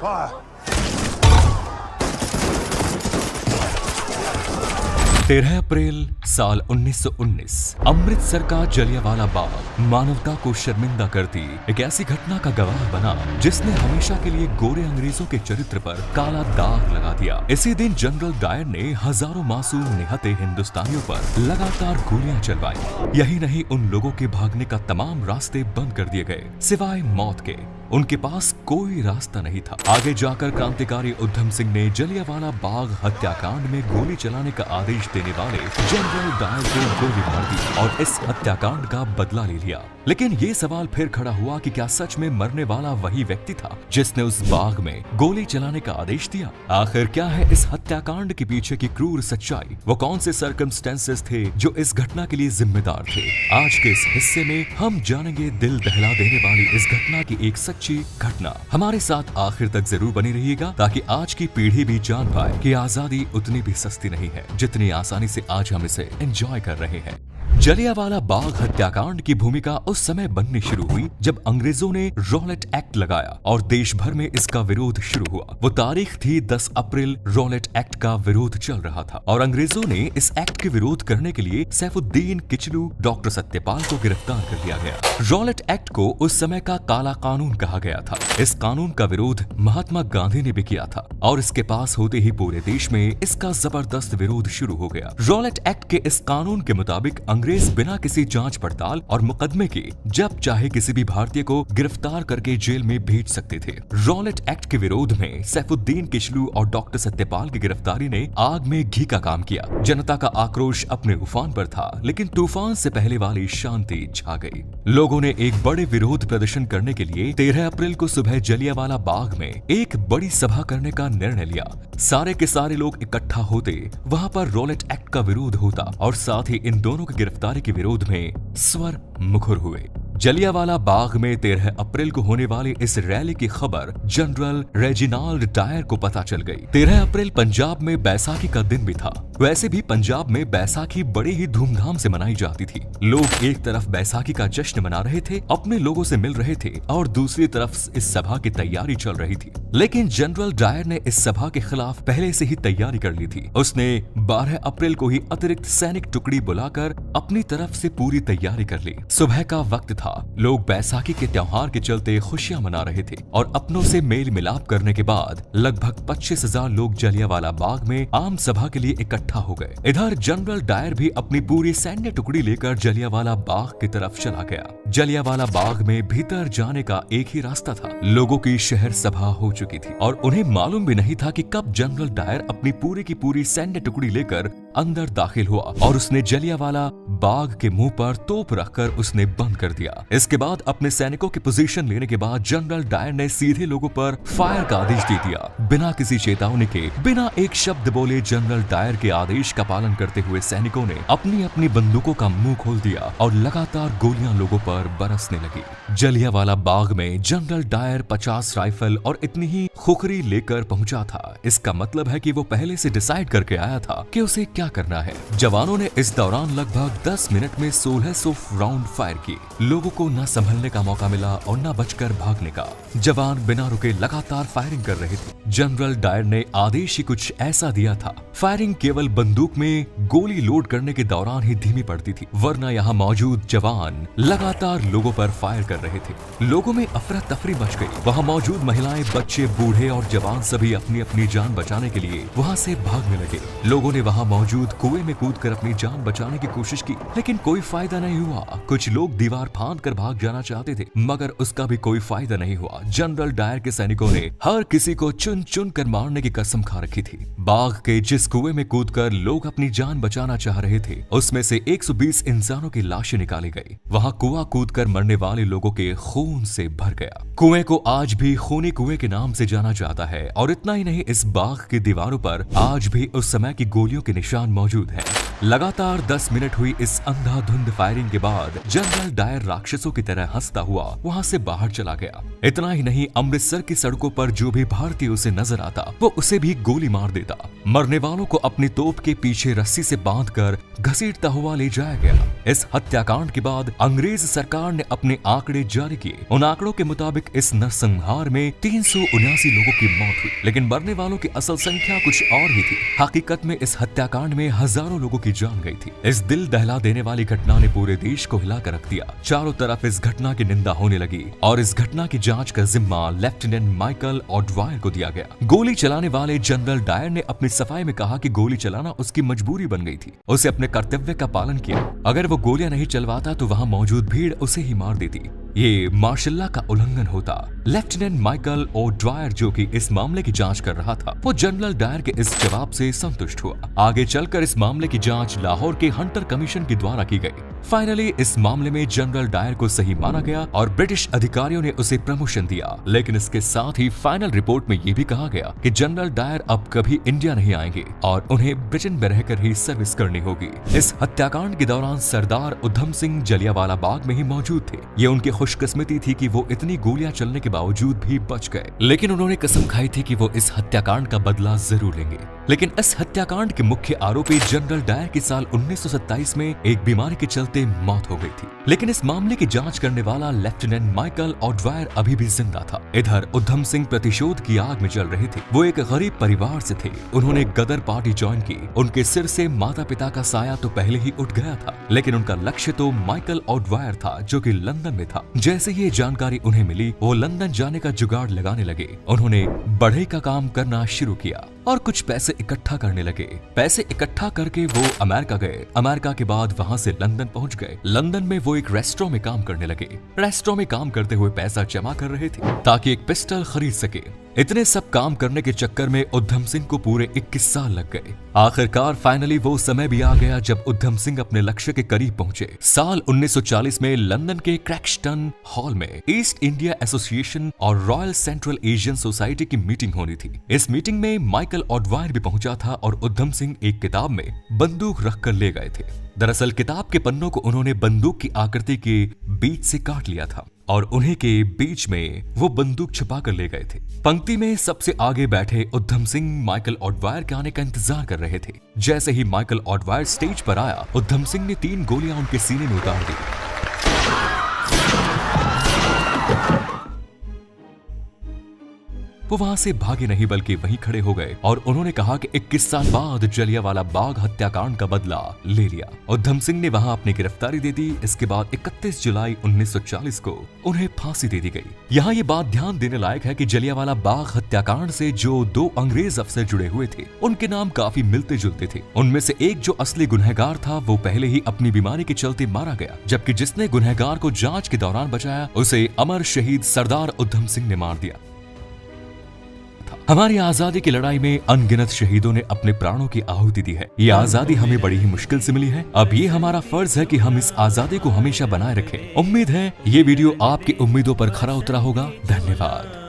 Fire! 13 अप्रैल साल 1919 अमृतसर का जलियांवाला बाग मानवता को शर्मिंदा करती एक ऐसी घटना का गवाह बना जिसने हमेशा के लिए गोरे अंग्रेजों के चरित्र पर काला दाग लगा दिया। इसी दिन जनरल डायर ने हजारों मासूम निहत्थे हिंदुस्तानियों पर लगातार गोलियां चलवाई। यही नहीं, उन लोगों के भागने का तमाम रास्ते बंद कर दिए गए सिवाय मौत के। उनके पास कोई रास्ता नहीं था। आगे जाकर क्रांतिकारी उधम सिंह ने जलियांवाला बाग हत्याकांड में गोली चलाने का आदेश देने वाले जनरल डायर को गोली मार दी और इस हत्याकांड का बदला ले लिया। लेकिन ये सवाल फिर खड़ा हुआ कि क्या सच में मरने वाला वही व्यक्ति था जिसने उस बाग में गोली चलाने का आदेश दिया? आखिर क्या है इस हत्याकांड के पीछे की क्रूर सच्चाई? वो कौन से सर्कमस्टेंसेस थे जो इस घटना के लिए जिम्मेदार थे? आज के इस हिस्से में हम जानेंगे दिल दहला देने वाली इस घटना की एक सच्ची घटना। हमारे साथ आखिर तक जरूर बने रहिएगा ताकि आज की पीढ़ी भी जान पाए कि आजादी उतनी भी सस्ती नहीं है जितनी आसानी से आज हम इसे एंजॉय कर रहे हैं। जलियांवाला बाग हत्याकांड की भूमिका उस समय बननी शुरू हुई जब अंग्रेजों ने रॉलेट एक्ट लगाया और देश भर में इसका विरोध शुरू हुआ। वो तारीख थी 10 अप्रैल। रॉलेट एक्ट का विरोध चल रहा था और अंग्रेजों ने इस एक्ट के विरोध करने के लिए सैफुद्दीन किचलू, डॉक्टर सत्यपाल को गिरफ्तार कर लिया गया। रॉलेट एक्ट को उस समय का काला कानून कहा गया था। इस कानून का विरोध महात्मा गांधी ने भी किया था और इसके पास होते ही पूरे देश में इसका जबरदस्त विरोध शुरू हो गया। रॉलेट एक्ट के इस कानून के मुताबिक अंग्रेज बिना किसी जांच पड़ताल और मुकदमे के जब चाहे किसी भी भारतीय को गिरफ्तार करके जेल में भेज सकते थे। रॉलेट एक्ट के विरोध में सैफुद्दीन किचलू और डॉक्टर सत्यपाल की गिरफ्तारी ने आग में घी का काम किया। जनता का आक्रोश अपने उफान पर था, लेकिन तूफान से पहले वाली शांति छा गई। लोगों ने एक बड़े विरोध प्रदर्शन करने के लिए 13 अप्रैल को सुबह जलियांवाला बाग में एक बड़ी सभा करने का निर्णय लिया। सारे के सारे लोग इकट्ठा होते, वहां पर रॉलेट एक्ट का विरोध होता और साथ ही इन दोनों की गिरफ्तारी के विरोध में स्वर मुखर हुए। जलियांवाला बाग में 13 अप्रैल को होने वाली इस रैली की खबर जनरल रेजिनाल्ड डायर को पता चल गई। 13 अप्रैल पंजाब में बैसाखी का दिन भी था। वैसे भी पंजाब में बैसाखी बड़ी ही धूमधाम से मनाई जाती थी। लोग एक तरफ बैसाखी का जश्न मना रहे थे, अपने लोगों से मिल रहे थे और दूसरी तरफ इस सभा की तैयारी चल रही थी। लेकिन जनरल डायर ने इस सभा के खिलाफ पहले से ही तैयारी कर ली थी। उसने 12 अप्रैल को ही अतिरिक्त सैनिक टुकड़ी बुलाकर अपनी तरफ से पूरी तैयारी कर ली। सुबह का वक्त था। लोग बैसाखी के त्योहार के चलते खुशियां मना रहे थे और अपनों से मेल मिलाप करने के बाद लगभग 25,000 लोग जलियांवाला बाग में आम सभा के लिए इकट्ठा हो गए। इधर जनरल डायर भी अपनी पूरी सैन्य टुकड़ी लेकर जलियांवाला बाग की तरफ चला गया। जलियांवाला बाग में भीतर जाने का एक ही रास्ता था। लोगों की शहर सभा हो चुकी थी और उन्हें मालूम भी नहीं था कि कब जनरल डायर अपनी पूरी की पूरी सैन्य टुकड़ी लेकर अंदर दाखिल हुआ और उसने जलियांवाला बाग के मुंह पर तोप रखकर उसने बंद कर दिया। इसके बाद अपने सैनिकों की पोजीशन लेने के बाद जनरल डायर ने सीधे लोगों पर फायर का आदेश दे दिया। बिना किसी चेतावनी के, बिना एक शब्द बोले जनरल डायर के आदेश का पालन करते हुए सैनिकों ने अपनी अपनी बंदूकों का मुंह खोल दिया और लगातार गोलियां लोगों पर बरसने लगी। जलियांवाला बाग में जनरल डायर 50 राइफल और इतनी ही खुखरी लेकर पहुंचा था। इसका मतलब है कि वो पहले से डिसाइड करके आया था कि उसे क्या करना है। जवानों ने इस दौरान लगभग 10 मिनट में 1600 राउंड फायर किए। लोगों को न संभलने का मौका मिला और न बचकर भागने का। जवान बिना रुके लगातार फायरिंग कर रहे थे। जनरल डायर ने आदेश ही कुछ ऐसा दिया था। फायरिंग केवल बंदूक में गोली लोड करने के दौरान ही धीमी पड़ती थी, वरना यहाँ मौजूद जवान लगातार लोगों पर फायर कर रहे थे। लोगों में अफरा तफरी मच गई। वहाँ मौजूद महिलाएं, बच्चे, बूढ़े और जवान सभी अपनी अपनी जान बचाने के लिए वहाँ से भागने लगे। लोगों ने वहाँ मौजूद कुएं में कूदकर अपनी जान बचाने की कोशिश की, लेकिन कोई फायदा नहीं हुआ। कुछ लोग दीवार फांद कर भाग जाना चाहते थे, मगर उसका भी कोई फायदा नहीं हुआ। जनरल डायर के सैनिकों ने हर किसी को चुन चुन कर मारने की कसम खा रखी थी। बाग के जिस कुएं में कूदकर लोग अपनी जान बचाना चाह रहे थे, उसमें से 120 इंसानों की लाशें निकाली गई। वहाँ कुआं कूदकर मरने वाले लोगों के खून से भर गया। कुएं को आज भी खूनी कुएं के नाम से जाना जाता है और इतना ही नहीं, इस बाग की दीवारों पर आज भी उस समय की गोलियों के निशान मौजूद हैं। लगातार 10 मिनट हुई इस अंधाधुंध फायरिंग के बाद जनरल डायर राक्षसों की तरह हंसता हुआ वहां से बाहर चला गया। इतना ही नहीं, अमृतसर की सड़कों पर जो भी भारतीय उसे नजर आता वो उसे भी गोली मार देता। मरने वालों को अपनी तोप के पीछे रस्सी से बांधकर घसीटता हुआ ले जाया गया। इस हत्याकांड के बाद अंग्रेज सरकार ने अपने आंकड़े जारी किए। उन आंकड़ों के मुताबिक आयोजित इस नरसंहार में 379 लोगों की मौत हुई, लेकिन मरने वालों की असल संख्या कुछ और ही थी। हकीकत में इस हत्याकांड में हजारों लोगों की जान गई थी। इस दिल दहला देने वाली घटना ने पूरे देश को हिलाकर रख दिया। चारों तरफ इस घटना की निंदा होने लगी और इस घटना की जांच का जिम्मा लेफ्टिनेंट माइकल ऑडवायर को दिया गया। गोली चलाने वाले जनरल डायर ने अपनी सफाई में कहा कि गोली चलाना उसकी मजबूरी बन गई थी। उसे अपने कर्तव्य का पालन किया। अगर वो गोलियां नहीं चलवाता तो वहां मौजूद भीड़ उसे ही मार देती। ये मार्शल का उल्लंघन होता। लेफ्टिनेंट माइकल ओड्वायर, जो कि इस मामले की जांच कर रहा था, वो जनरल डायर के इस जवाब से संतुष्ट हुआ। आगे चलकर इस मामले की जांच लाहौर के हंटर कमीशन के द्वारा की गई। फाइनली इस मामले में जनरल डायर को सही माना गया और ब्रिटिश अधिकारियों ने उसे प्रमोशन दिया। लेकिन इसके साथ ही फाइनल रिपोर्ट में ये भी कहा गया कि जनरल डायर अब कभी इंडिया नहीं आएंगे और उन्हें ब्रिटेन में रहकर ही सर्विस करनी होगी। इस हत्याकांड के दौरान सरदार उधम सिंह जलियांवाला बाग में ही मौजूद थे। ये उनकी खुशकिस्मती थी कि वो इतनी गोलियां चलने के बावजूद भी बच गए, लेकिन उन्होंने कसम खाई थी कि वो इस हत्याकांड का बदला जरूर लेंगे। लेकिन इस हत्याकांड के मुख्य आरोपी जनरल डायर की साल 1927 में एक बीमारी के चलते मौत हो गई थी। लेकिन इस मामले की जांच करने वाला लेफ्टिनेंट माइकल ऑडवायर अभी भी जिंदा था। इधर उधम सिंह प्रतिशोध की आग में जल रहे थे। वो एक गरीब परिवार से थे। उन्होंने गदर पार्टी ज्वाइन की। उनके सिर से माता पिता का साया तो पहले ही उठ गया था, लेकिन उनका लक्ष्य तो माइकल ऑडवायर था, जो कि लंदन में था। जैसे ये जानकारी उन्हें मिली, वो लंदन जाने का जुगाड़ लगाने लगे। उन्होंने बढ़ई का काम करना शुरू किया और कुछ पैसे इकट्ठा करने लगे। पैसे इकट्ठा करके वो अमेरिका गए। अमेरिका के बाद वहां से लंदन पहुंच गए। लंदन में वो एक रेस्टोरेंट में काम करने लगे। रेस्टोरेंट में काम करते हुए पैसा जमा कर रहे थे ताकि एक पिस्टल खरीद सके। इतने सब काम करने के चक्कर में उधम सिंह को पूरे 21 साल लग गए। आखिरकार फाइनली वो समय भी आ गया जब उधम सिंह अपने लक्ष्य के करीब पहुंचे। साल 1940 में लंदन के क्रैक्सटन हॉल में ईस्ट इंडिया एसोसिएशन और रॉयल सेंट्रल एशियन सोसाइटी की मीटिंग होनी थी। इस मीटिंग में माइकल ऑडवायर भी पहुंचा था और उधम सिंह एक किताब में बंदूक रखकर ले गए थे। दरअसल किताब के पन्नों को उन्होंने बंदूक की आकृति के बीच से काट लिया था और उन्हीं के बीच में वो बंदूक छुपा कर ले गए थे। पंक्ति में सबसे आगे बैठे उधम सिंह माइकल ऑडवायर के आने का इंतजार कर रहे थे। जैसे ही माइकल ऑडवायर स्टेज पर आया, उधम सिंह ने 3 गोलियां उनके सीने में उतार दी। वो वहां से भागे नहीं बल्कि वहीं खड़े हो गए और उन्होंने कहा कि 21 साल बाद जलियांवाला बाग हत्याकांड का बदला ले लिया। उधम सिंह ने वहां अपनी गिरफ्तारी दे दी। इसके बाद 31 जुलाई 1940 को उन्हें फांसी दे दी गई। यहाँ ये बात ध्यान देने लायक है कि जलियांवाला बाग हत्याकांड से जो 2 अंग्रेज अफसर जुड़े हुए थे, उनके नाम काफी मिलते जुलते थे। उनमें से एक जो असली गुनहगार था, वो पहले ही अपनी बीमारी के चलते मारा गया, जबकि जिसने गुनहगार को जांच के दौरान बचाया, उसे अमर शहीद सरदार उधम सिंह ने मार दिया। हमारी आजादी की लड़ाई में अनगिनत शहीदों ने अपने प्राणों की आहुति दी है। ये आजादी हमें बड़ी ही मुश्किल से मिली है। अब ये हमारा फर्ज है कि हम इस आजादी को हमेशा बनाए रखें। उम्मीद है ये वीडियो आपकी उम्मीदों पर खरा उतरा होगा। धन्यवाद।